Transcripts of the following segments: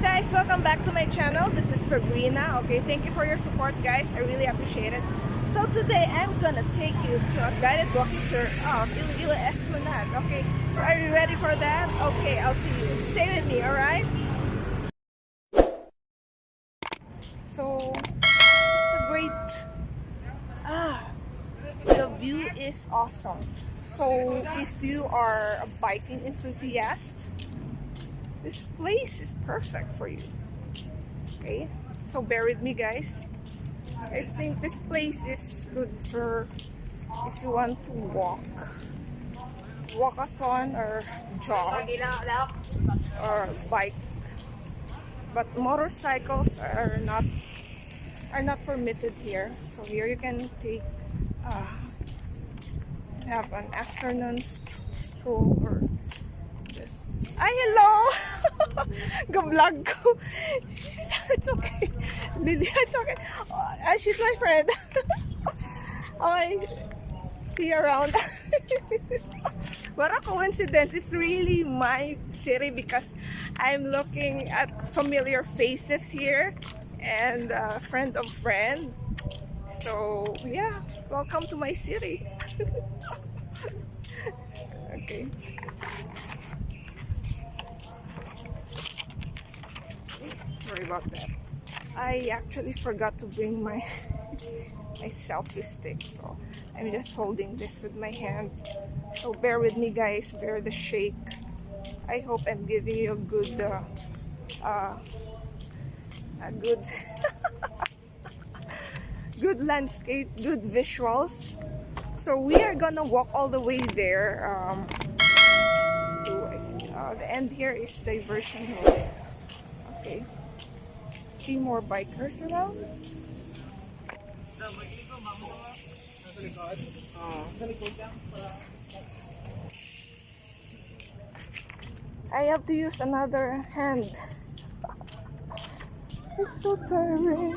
guys, welcome back to my channel. This is Fabrina. Okay, thank you for your support, guys. I really appreciate it. So today I'm gonna take you to a guided walking tour of Iloilo Esplanade. Okay, so are you ready for that? Okay, I'll see you. Stay with me, alright? So it's a great the view is awesome. So if you are a biking enthusiast, this place is perfect for you. Okay, so bear with me, guys. I think this place is good for if you want to walk-a-thon or jog or bike. But motorcycles are not permitted here. So here you can take have an afternoon stroll or this. Ay, hello! Ga-vlog ko. It's okay. Lily, it's okay. She's my friend. Okay. See you around. What a coincidence. It's really my city because I'm looking at familiar faces here and a friend of friend. So, yeah. Welcome to my city. Okay. Sorry about that. I actually forgot to bring my selfie stick, so I'm just holding this with my hand. So bear with me, guys. Bear the shake. I hope I'm giving you a good good landscape, good visuals. So we are gonna walk all the way there. To I think the end here is diversion road. Okay. See more bikers around. I have to use another hand. It's so tiring.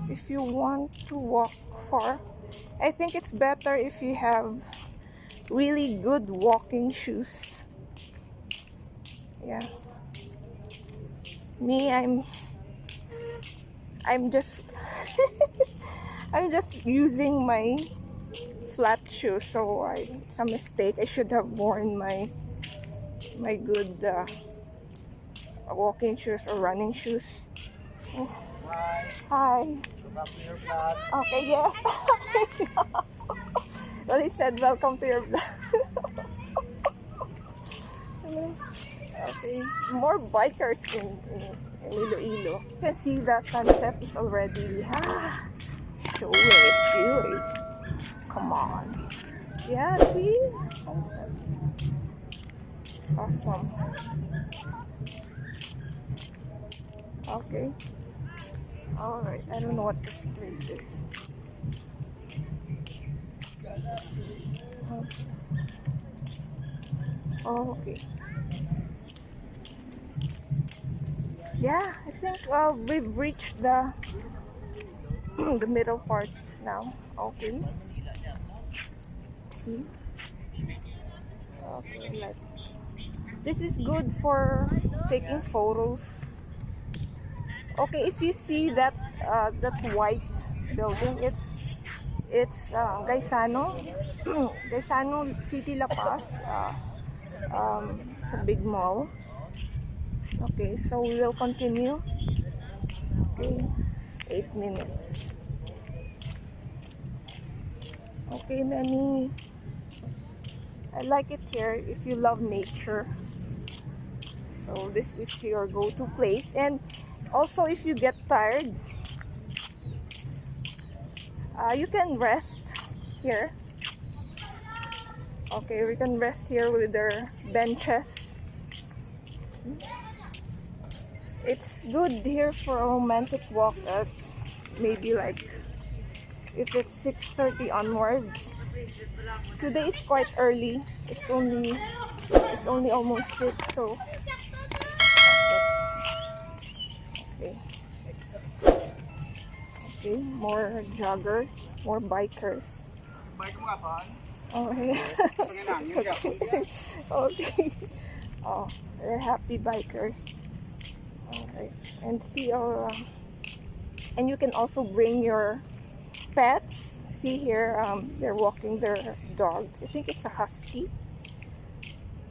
If you want to walk far, I think it's better if you have really good walking shoes. Yeah. Me, I'm just I'm just using my flat shoes, so it's a mistake. I should have worn my good walking shoes or running shoes. Oh. Hi. Okay, yes. Well, he said, welcome to your vlog. Okay, more bikers in Iloilo. You can see the sunset is already show it, do it. Come on. Yeah, see? Sunset. Awesome. Okay. Alright, I don't know what this place is. Oh, okay. Yeah, I think we've reached the the middle part now. Okay. See? Okay, like this is good for taking photos. Okay, if you see that that white building, it's Gaisano, Gaisano City La Paz. It's a big mall. Okay, so we will continue. Okay, 8 minutes. Okay, Manny. I like it here if you love nature. So this is your go-to place. And also if you get tired, you can rest here. Okay, we can rest here with their benches. It's good here for a romantic walk at maybe like if it's 6:30 onwards. Today it's quite early. It's only almost 6, so okay. Okay, more joggers, more bikers. Okay. Okay. Okay. Oh, they're happy bikers. Okay. And see our and you can also bring your pets. See here, they're walking their dog. I think it's a husky.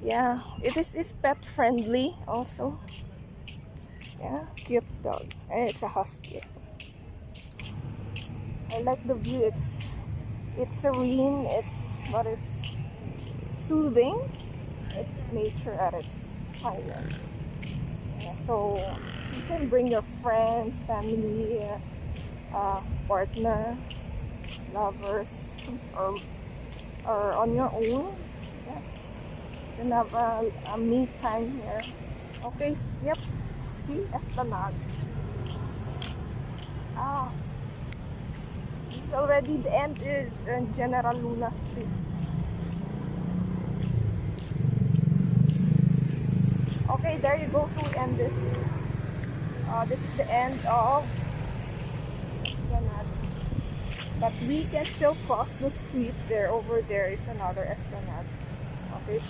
Yeah, is pet friendly also. Yeah, cute dog. And it's a husky. I like the view. It's serene. It's soothing. It's nature at its finest. Yeah, so you can bring your friends, family, partner, lovers, or on your own. Yeah, you can have a me time here. Okay, yep. See, Esplanade. Ah, this is already the end is General Luna Street. Okay, there you go to end this. This is the end of Esplanade. But we can still cross the street there. Over there is another Esplanade. Okay.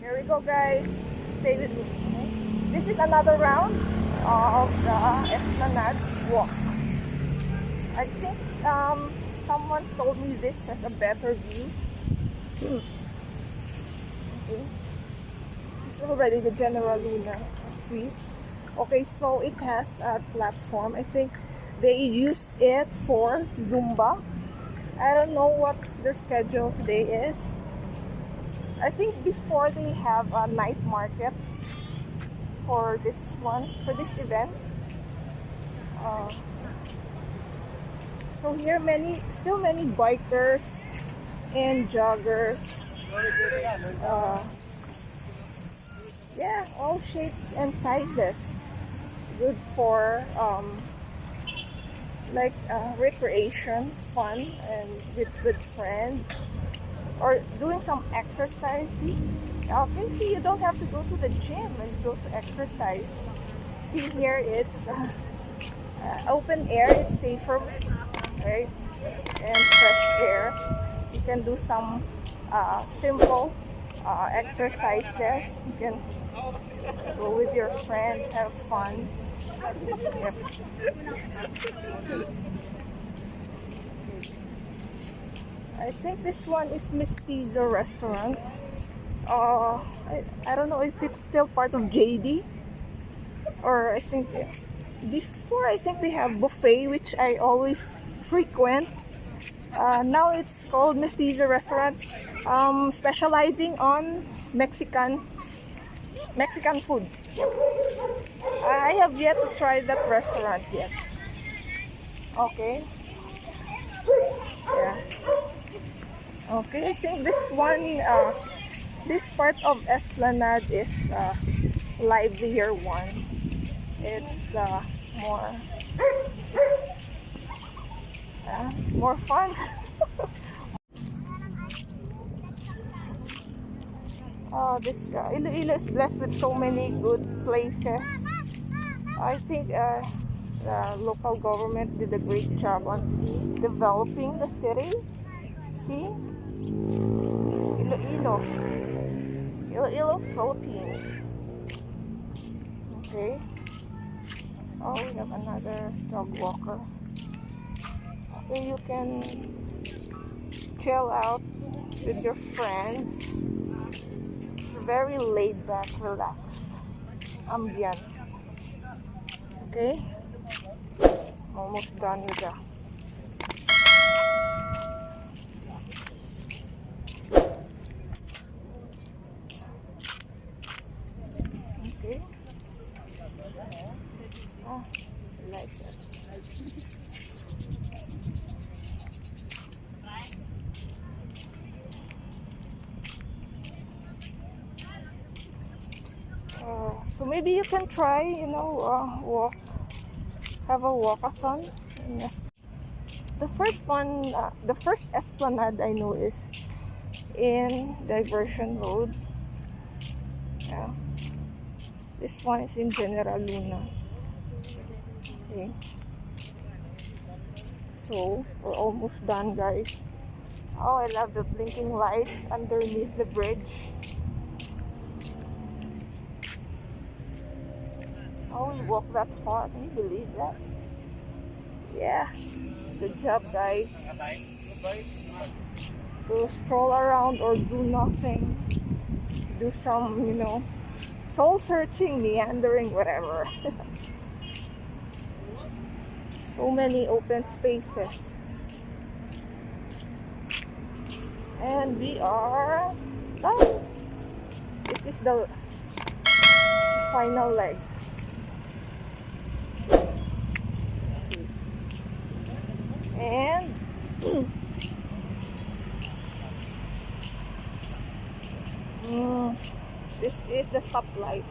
Here we go, guys. Stay with me. Okay? This is another round of the Esplanade walk. I think someone told me this has a better view. Okay. This is already the General Luna Street. Okay, so it has a platform. I think they used it for Zumba. I don't know what their schedule today is. I think before they have a night market for this event. Uh, so here still many bikers and joggers. Uh, yeah, all shapes and sizes. Good for recreation, fun, and with friends, or doing some exercise. See, okay, see, you don't have to go to the gym and go to exercise. See here, it's open air. It's safer, right? And fresh air. You can do some simple exercises. You can go with your friends, have fun. Yep. I think this one is Mestizo restaurant. I don't know if it's still part of JD, or I think before I think they have buffet, which I always frequent. Now it's called Mestizo restaurant, specializing on Mexican food. Yep. I have yet to try that restaurant yet. Okay. Yeah. Okay, I think this part of Esplanade is livelier one. It's more, it's more fun. This Iloilo is blessed with so many good places. I think the local government did a great job on developing the city. See? Iloilo, Philippines. Okay. Oh, we have another dog walker. Okay, you can chill out with your friends. It's very laid back, relaxed ambience. Okay, I'm almost done with that. Okay. Oh, I like that. So maybe you can try, have a walkathon. Yes. The first Esplanade I know is in Diversion Road. Yeah. This one is in General Luna. Okay. So we're almost done, guys. Oh, I love the blinking lights underneath the bridge. Oh, we walked that far. Can you believe that? Yeah. Good job, guys. To stroll around or do nothing. Do some, soul searching, meandering, whatever. So many open spaces. And we are done. This is the final leg. And this is the stoplight.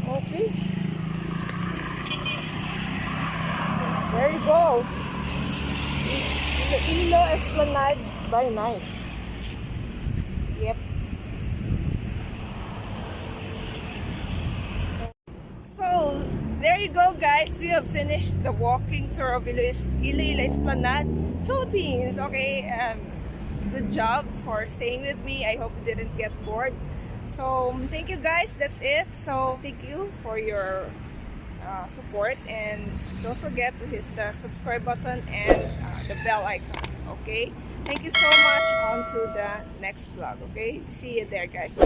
Okay, there you go. The Iloilo Esplanade by night. Yep. So, there you go, guys. We have finished the walking tour of Iloilo Esplanade Philippines. Okay, good job for staying with me. I hope you didn't get bored. So, thank you, guys. That's it. So, thank you for your support, and don't forget to hit the subscribe button and the bell icon. Okay, thank you so much. On to the next vlog. Okay, see you there, guys.